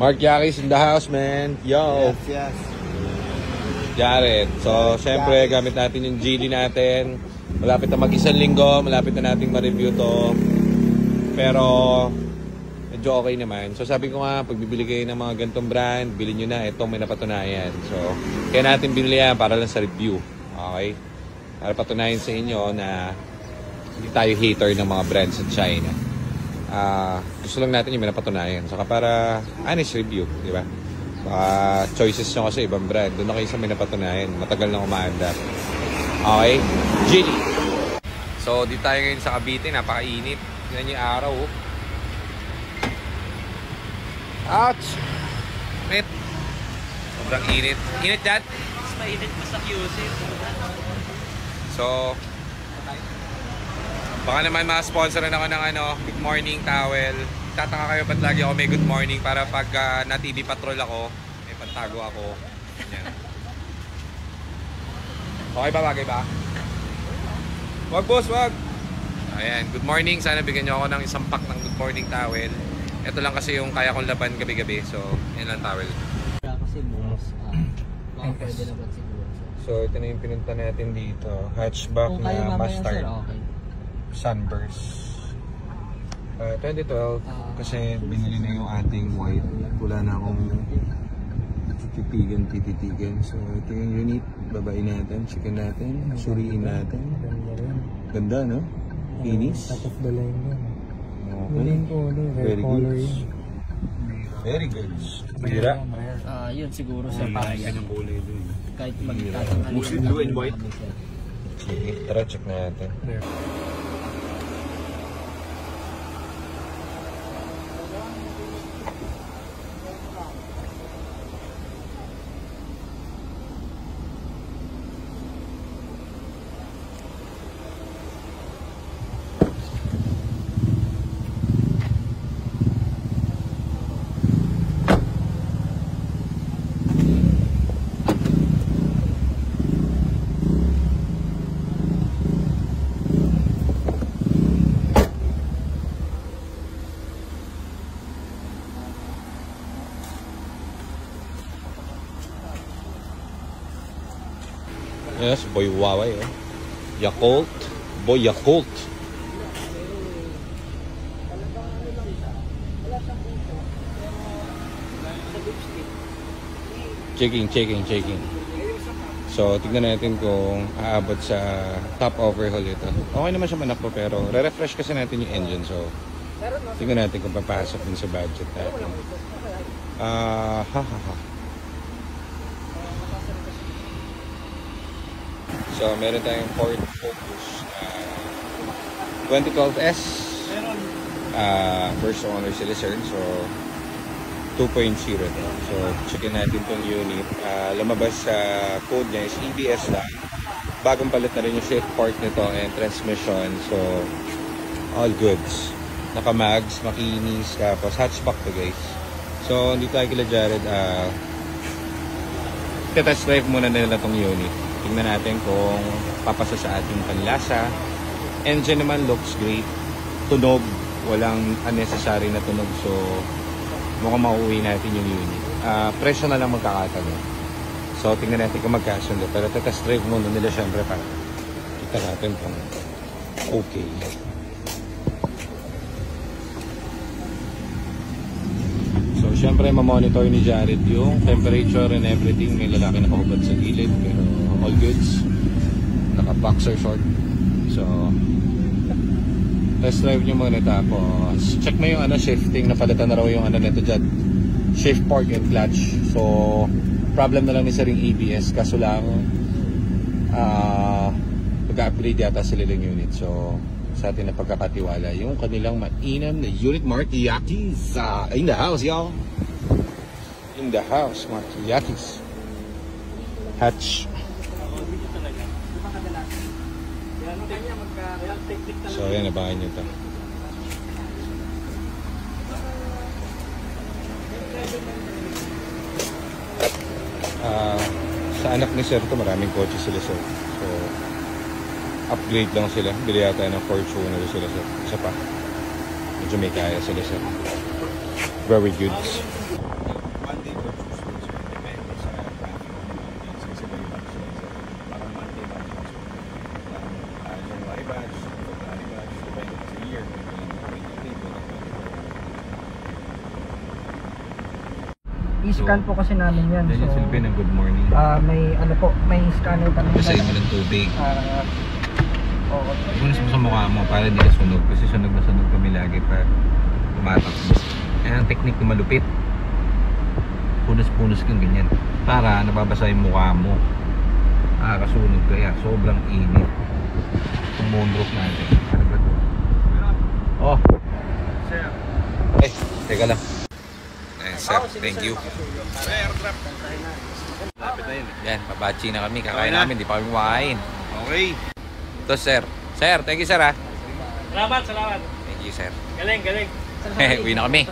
Mark Yakis in the house, man. Yo. Yes. Jared. So, syempre, gamit natin yung Geely natin. Malapit na mag-isang linggo. Malapit na nating ma-review to. Pero, medyo okay naman. So, sabi ko nga, pag bibili kayo ng mga gantong brand, bilhin nyo na. Itong may napatunayan. So, kaya natin binili yan para lang sa review. Okay? Para patunayan sa inyo na hindi tayo hater ng mga brands sa China. Gusto lang natin yung may napatunayan. Saka para honest review, di ba? Choices nyo kasi ibang brand. Doon na kayo sa may napatunayan. Matagal na umaandar. Okay? Geely. So, dito tayo ngayon sa Cavite. Napakainit. Tingnan yung araw. Ouch! Init. Sobrang init. Init dyan? Mas mainit pa sa QC. So, baka naman ma-sponsoran ako ng Good Morning Towel. Tataka kayo ba't lagi ako may Good Morning para pag na-TV patrol ako, may pantago ako. Ganyan. Okay ba? Bagay ba? Wag boss, wag! Ayan, Good Morning. Sana bigyan nyo ako ng isang pack ng Good Morning Towel. Ito lang kasi yung kaya kong laban gabi-gabi. So, yan lang towel. Kasi boss, baka pwede naman siguro. So, ito na yung pinunta natin dito. Hatchback na mustard. Okay. Sunburst. 2012 kasi binili na yung ating white. Wala na akong tititigan. So, ito yung unit. Babain natin. Chicken natin. Suriin natin. Ganda, no? Inis. Top of the line yan. Okay. Very good. Very good. Bira. Yun siguro sa paya. Kahit magtatangkali. Mostly blue and white. Okay, tara check na natin. Yes, boy Huawei. Yakult. Boy Yakult. Checking. So, tignan natin kung aabot sa top overhaul ito. Okay naman siya manakbo pero re-refresh kasi natin yung engine. So, tignan natin kung papasok din sa budget natin. So, meron tayong Ford Focus 2012S. First owner sila sir. So, 2.0 to. So, checkin natin tong unit. Lumabas sa code niya is EBS lang. Bagong palit na rin yung shift part nito and transmission. So, all goods. Naka-mags, makinis, tapos hatchback to guys. So, hindi tayo kila Jared. Test drive muna nila tong unit. Tingnan natin kung papasa sa ating panlasa. Engine naman looks great. Tunog, walang unnecessary na tunog. So, mukhang mauuwi natin yung unit. Presyo na lang magkakatanong. So, tingnan natin kung magkasundo. Pero test drive muna nila syempre para kita natin kung okay. So, syempre mamonitor ni Jared yung temperature and everything. May lalaki nakahubad sa gilid. Pero all goods. Naka-boxer short. So, test drive nyo muna tapos check mo yung shifting. Napalitan na raw yung nito dyan. Shift, park, and clutch. So, problem na lang ni Sir yung ABS. Kaso lang mag-upgrade yata sila ng unit. So, sa atin na pagkakatiwala yung kanilang mainam na unit. Mark Yakis in the house, y'all. In the house, Mark Yakis. Hatch. So, ayan, nabahan nyo ito. Sa anak ni Sir ito, maraming kotse sila sir. So, upgrade lang sila. Bili yata ng Fortuner sila sir. Isa pa. Medyo may kaya sila sir. Very good. I-scan po kasi namin yan. Yan yung silbi ng good morning. May ano po, may scanner kami. Basahin mo ng tubig. Oo. Punas mo sa mukha mo para hindi ka sunog. Kasi sunog na sunog kami lagi pa tumatakbo. Yan ang technique na malupit. Punas-punas kang ganyan. Para nababasa yung mukha mo. Kasunog kaya. Sobrang init. Itong moonroof natin. Ano ba ito? Oh. Sir. Eh, teka lang. Eh, sir, thank you. Yan, babachi na kami. Kakain namin, di pa kami kumakain. Okay. Ito, sir. Sir, thank you, sir, ha. Salamat. Thank you, sir. Galing. Uwi na kami.